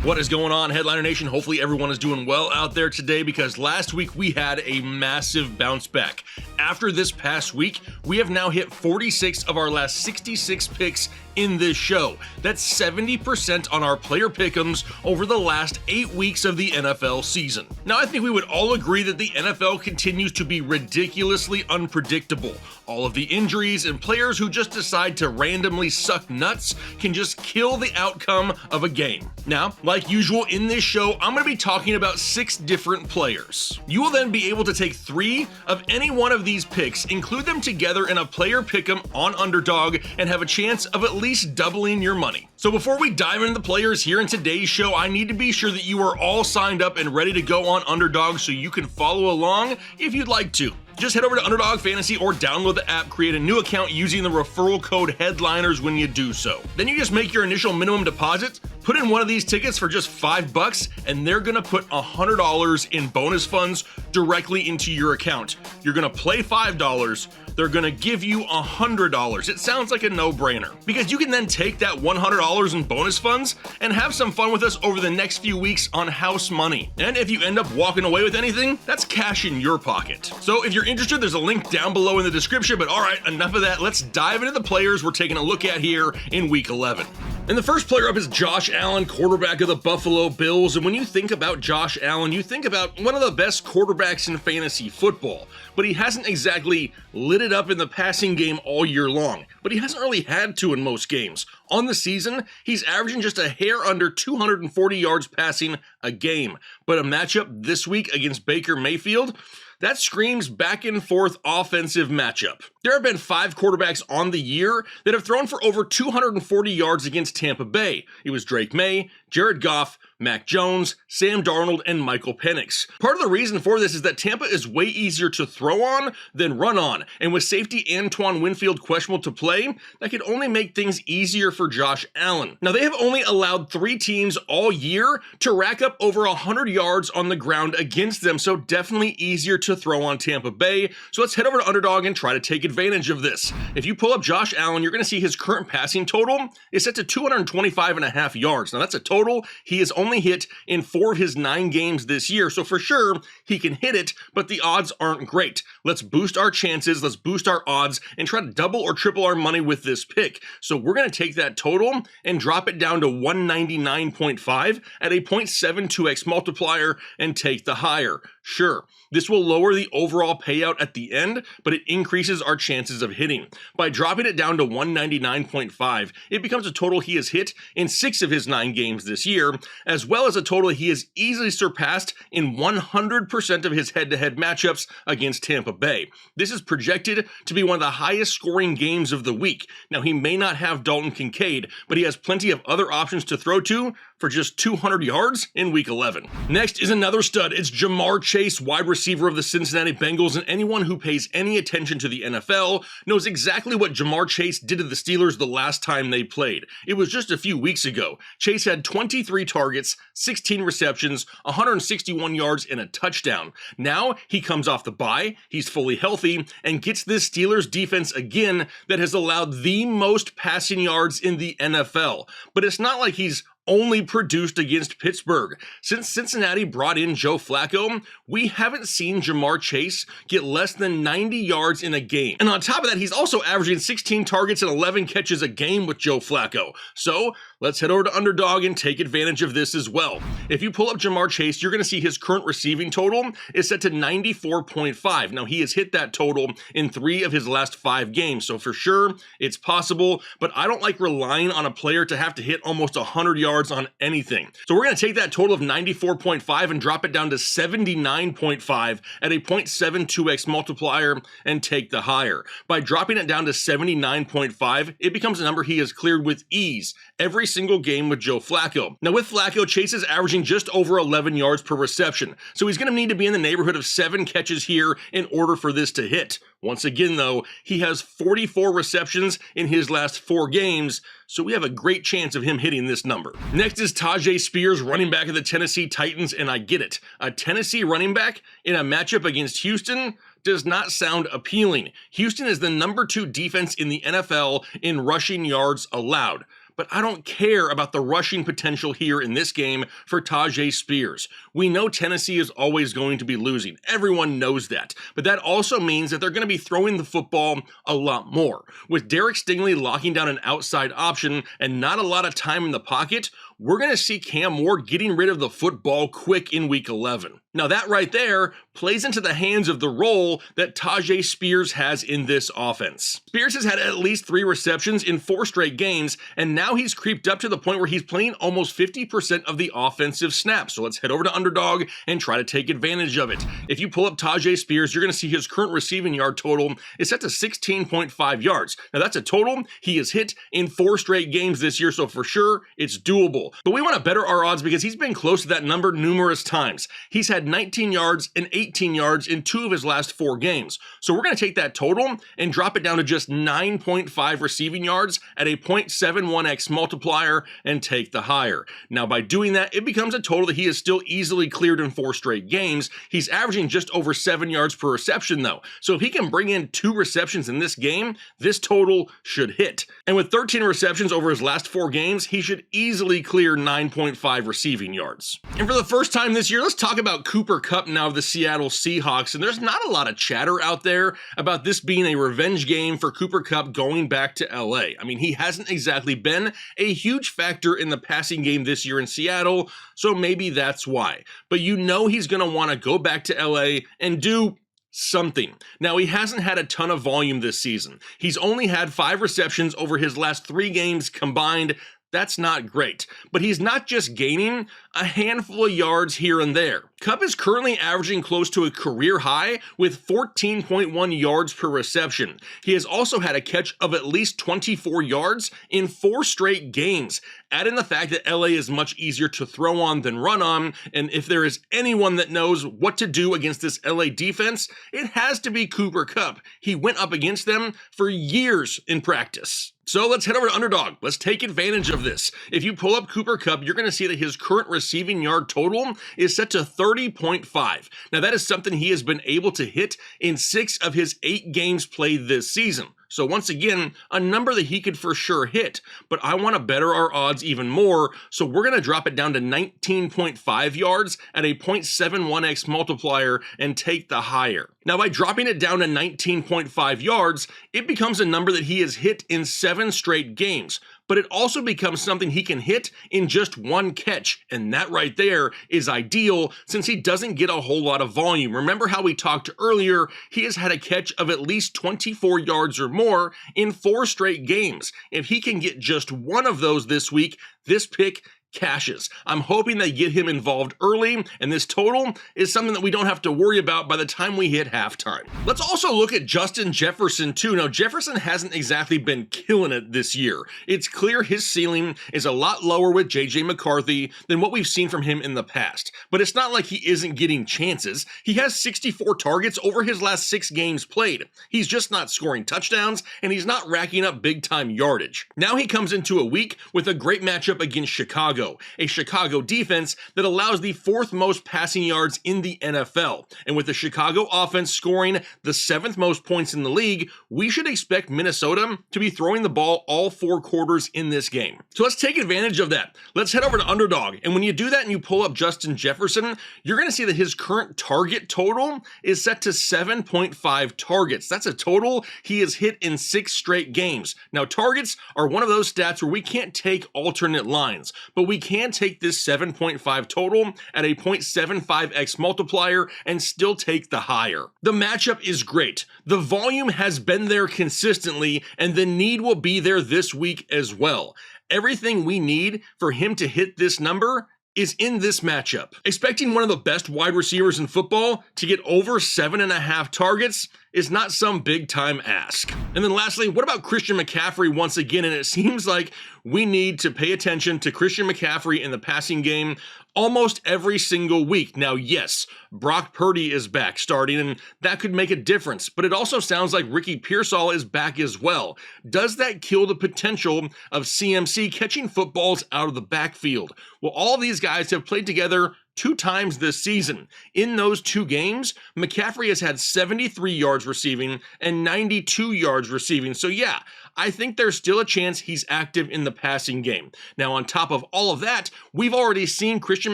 What is going on, Headliner Nation? Hopefully everyone is doing well out there today, because last week we had a massive bounce back. After this past week, we have now hit 46 of our last 66 picks in this show. That's 70% on our player pickems over the last 8 weeks of the NFL season. Now, I think we would all agree that the NFL continues to be ridiculously unpredictable. All of the injuries and players who just decide to randomly suck nuts can just kill the outcome of a game. Now, like usual in this show, I'm going to be talking about 6 different players. You will then be able to take 3 of any one of these picks, include them together in a player pick'em on Underdog, and have a chance of at least doubling your money. So before we dive into the players here in today's show, I need to be sure that you are all signed up and ready to go on Underdog so you can follow along if you'd like to. Just head over to Underdog Fantasy or download the app, create a new account using the referral code HEADLINERS when you do so. Then you just make your initial minimum deposit, put in one of these tickets for just $5, and they're gonna put $100 in bonus funds directly into your account. You're gonna play $5, they're gonna give you $100. It sounds like a no-brainer, because you can then take that $100 in bonus funds and have some fun with us over the next few weeks on house money. And if you end up walking away with anything, that's cash in your pocket. So if you're interested, there's a link down below in the description, but all right, enough of that. Let's dive into the players we're taking a look at here in week 11. And the first player up is Josh Allen, quarterback of the Buffalo Bills. And when you think about Josh Allen, you think about one of the best quarterbacks in fantasy football. But he hasn't exactly lit it up in the passing game all year long. But he hasn't really had to in most games. On the season, he's averaging just a hair under 240 yards passing a game. But a matchup this week against Baker Mayfield, that screams back and forth offensive matchup. There have been 5 quarterbacks on the year that have thrown for over 240 yards against Tampa Bay. It was Drake May, Jared Goff, Mac Jones, Sam Darnold, and Michael Penix. Part of the reason for this is that Tampa is way easier to throw on than run on, and with safety Antoine Winfield questionable to play, that could only make things easier for Josh Allen. Now, they have only allowed 3 teams all year to rack up over 100 yards on the ground against them, so definitely easier to throw on Tampa Bay. So let's head over to Underdog and try to take advantage of this. If you pull up Josh Allen, you're going to see his current passing total is set to 225.5 yards. Now, that's a total he has only hit in 4 of his 9 games this year, so for sure he can hit it, but the odds aren't great. Let's boost our chances, let's boost our odds, and try to double or triple our money with this pick. So we're going to take that total and drop it down to 199.5 at a 0.72x multiplier and take the higher. Sure, this will lower the overall payout at the end, but it increases our chances of hitting. By dropping it down to 199.5, it becomes a total he has hit in 6 of his 9 games this year, as well as a total he has easily surpassed in 100% of his head-to-head matchups against Tampa Bay. This is projected to be one of the highest scoring games of the week. Now, he may not have Dalton Kincaid, but he has plenty of other options to throw to for just 200 yards in week 11. Next is another stud. It's JaMarr Chase, wide receiver of the Cincinnati Bengals, and anyone who pays any attention to the NFL knows exactly what JaMarr Chase did to the Steelers the last time they played. It was just a few weeks ago. Chase had 23 targets, 16 receptions, 161 yards, and a touchdown. Now he comes off the bye, he's fully healthy, and gets this Steelers defense again that has allowed the most passing yards in the NFL. But it's not like he's only produced against Pittsburgh. Since Cincinnati brought in Joe Flacco, we haven't seen JaMarr Chase get less than 90 yards in a game. And on top of that, he's also averaging 16 targets and 11 catches a game with Joe Flacco. So let's head over to Underdog and take advantage of this as well. If you pull up JaMarr Chase, you're going to see his current receiving total is set to 94.5. Now, he has hit that total in 3 of his last 5 games. So for sure, it's possible, but I don't like relying on a player to have to hit almost 100 yards on anything. So we're going to take that total of 94.5 and drop it down to 79.5 at a 0.72x multiplier and take the higher. By dropping it down to 79.5, it becomes a number he has cleared with ease every single game with Joe Flacco. Now, with Flacco, Chase is averaging just over 11 yards per reception, so he's going to need to be in the neighborhood of 7 catches here in order for this to hit. Once again, though, he has 44 receptions in his last 4 games, so we have a great chance of him hitting this number. Next is Tyjae Spears, running back of the Tennessee Titans, and I get it. A Tennessee running back in a matchup against Houston does not sound appealing. Houston is the number 2 defense in the NFL in rushing yards allowed. but I don't care about the rushing potential here in this game for Tyjae Spears. We know Tennessee is always going to be losing. Everyone knows that. But that also means that they're going to be throwing the football a lot more. With Derek Stingley locking down an outside option and not a lot of time in the pocket, we're going to see Cam Moore getting rid of the football quick in Week 11. Now that right there plays into the hands of the role that Tyjae Spears has in this offense. Spears has had at least 3 receptions in 4 straight games, and now he's creeped up to the point where he's playing almost 50% of the offensive snaps. So let's head over to Underdog and try to take advantage of it. If you pull up Tyjae Spears, you're going to see his current receiving yard total is set to 16.5 yards. Now that's a total he has hit in 4 straight games this year, so for sure it's doable. But we want to better our odds because he's been close to that number numerous times. He's had 19 yards and 18 yards in 2 of his last 4 games. So we're going to take that total and drop it down to just 9.5 receiving yards at a 0.71x multiplier and take the higher. Now by doing that, it becomes a total that he is still easily cleared in 4 straight games. He's averaging just over 7 yards per reception though. So if he can bring in 2 receptions in this game, this total should hit. And with 13 receptions over his last 4 games, he should easily clear 9.5 receiving yards. And for the first time this year, let's talk about Kupp now of the Seattle Seahawks. And there's not a lot of chatter out there about this being a revenge game for Kupp going back to LA. I mean, he hasn't exactly been a huge factor in the passing game this year in Seattle, so maybe that's why. But you know he's going to want to go back to LA and do something. Now, he hasn't had a ton of volume this season. He's only had 5 receptions over his last 3 games combined. That's not great, but he's not just gaining a handful of yards here and there. Kupp is currently averaging close to a career high with 14.1 yards per reception. He has also had a catch of at least 24 yards in 4 straight games. Add in the fact that LA is much easier to throw on than run on, and if there is anyone that knows what to do against this LA defense, it has to be Kupp. He went up against them for years in practice. So let's head over to Underdog. Let's take advantage of this. If you pull up Kupp, you're going to see that his current receiving yard total is set to 30.5. Now that is something he has been able to hit in 6 of his 8 games played this season. So once again, a number that he could for sure hit, but I want to better our odds even more, so we're going to drop it down to 19.5 yards at a 0.71x multiplier and take the higher. Now by dropping it down to 19.5 yards, it becomes a number that he has hit in 7 straight games, but it also becomes something he can hit in just 1 catch, and that right there is ideal since he doesn't get a whole lot of volume. Remember how we talked earlier, he has had a catch of at least 24 yards or more in 4 straight games. If he can get just 1 of those this week, this pick cashes. I'm hoping they get him involved early, and this total is something that we don't have to worry about by the time we hit halftime. Let's also look at Justin Jefferson too. Now, Jefferson hasn't exactly been killing it this year. It's clear his ceiling is a lot lower with JJ McCarthy than what we've seen from him in the past, but it's not like he isn't getting chances. He has 64 targets over his last 6 games played. He's just not scoring touchdowns, and he's not racking up big-time yardage. Now he comes into a week with a great matchup against Chicago, a Chicago defense that allows the 4th most passing yards in the NFL. And with the Chicago offense scoring the 7th most points in the league, we should expect Minnesota to be throwing the ball all 4 quarters in this game. So let's take advantage of that. Let's head over to Underdog. And when you do that and you pull up Justin Jefferson, you're going to see that his current target total is set to 7.5 targets. That's a total he has hit in 6 straight games. Now, targets are one of those stats where we can't take alternate lines, but we can take this 7.5 total at a 0.75x multiplier and still take the higher. The matchup is great. The volume has been there consistently, and the need will be there this week as well. Everything we need for him to hit this number is in this matchup. Expecting one of the best wide receivers in football to get over 7.5 targets is not some big time ask. And then lastly, what about Christian McCaffrey once again? And it seems like we need to pay attention to Christian McCaffrey in the passing game almost every single week. Now, yes, Brock Purdy is back starting, and that could make a difference, but it also sounds like Ricky Pearsall is back as well. Does that kill the potential of CMC catching footballs out of the backfield? Well, all of these guys have played together 2 times this season. In those 2 games, McCaffrey has had 73 yards receiving and 92 yards receiving. So yeah, I think there's still a chance he's active in the passing game. Now, on top of all of that, we've already seen Christian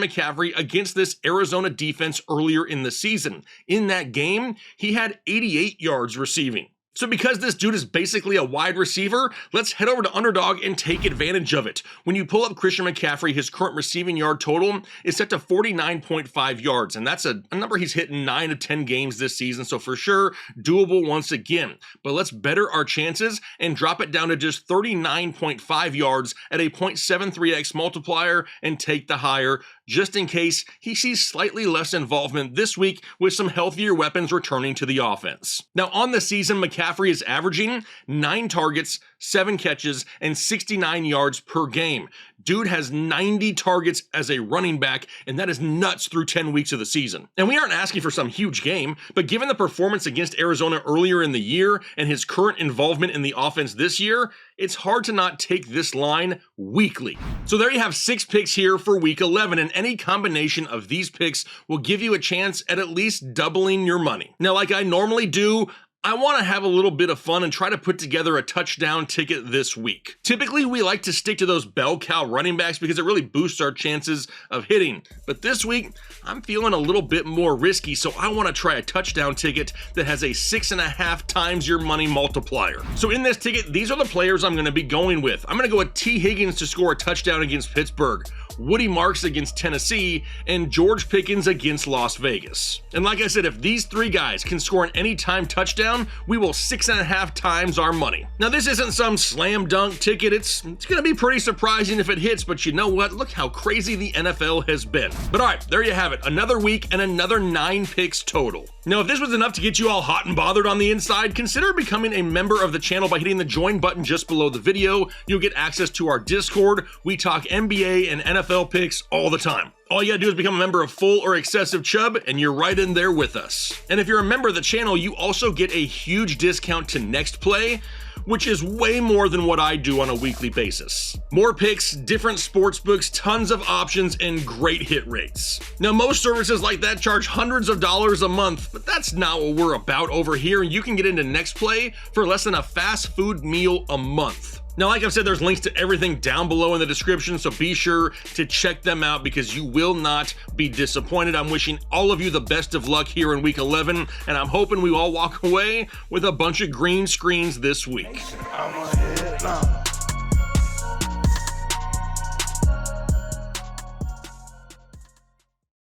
McCaffrey against this Arizona defense earlier in the season. In that game, he had 88 yards receiving. So because this dude is basically a wide receiver, let's head over to Underdog and take advantage of it. When you pull up Christian McCaffrey, his current receiving yard total is set to 49.5 yards, and that's a number he's hit in 9 of 10 games this season, so for sure, doable once again. But let's better our chances and drop it down to just 39.5 yards at a 0.73x multiplier and take the higher, just in case he sees slightly less involvement this week with some healthier weapons returning to the offense. Now, on the season, McCaffrey is averaging 9 targets, 7 catches, and 69 yards per game. Dude has 90 targets as a running back, and that is nuts through 10 weeks of the season. And we aren't asking for some huge game, but given the performance against Arizona earlier in the year and his current involvement in the offense this year, it's hard to not take this line weekly. So there you have 6 picks here for week 11, and any combination of these picks will give you a chance at least doubling your money. Now, like I normally do, I want to have a little bit of fun and try to put together a touchdown ticket this week. Typically, we like to stick to those bell cow running backs because it really boosts our chances of hitting. But this week, I'm feeling a little bit more risky, so I want to try a touchdown ticket that has a 6.5 times your money multiplier. So in this ticket, these are the players I'm going to be going with. I'm going to go with T. Higgins to score a touchdown against Pittsburgh, Woody Marks against Tennessee, and George Pickens against Las Vegas. And like I said, if these 3 guys can score an anytime touchdown, we will 6.5 times our money. Now, this isn't some slam dunk ticket. It's gonna be pretty surprising if it hits, but you know what? Look how crazy the NFL has been. But all right, there you have it. Another week and another 9 picks total. Now, if this was enough to get you all hot and bothered on the inside, consider becoming a member of the channel by hitting the join button just below the video. You'll get access to our Discord. We talk NBA and NFL picks all the time. All you gotta do is become a member of Full or Excessive Chubb, and you're right in there with us. And if you're a member of the channel, you also get a huge discount to NextPlay, which is way more than what I do on a weekly basis. More picks, different sports books, tons of options, and great hit rates. Now, most services like that charge hundreds of dollars a month, but that's not what we're about over here. You can get into NextPlay for less than a fast food meal a month. Now, like I've said, there's links to everything down below in the description, so be sure to check them out because you will not be disappointed. I'm wishing all of you the best of luck here in week 11, and I'm hoping we all walk away with a bunch of green screens this week.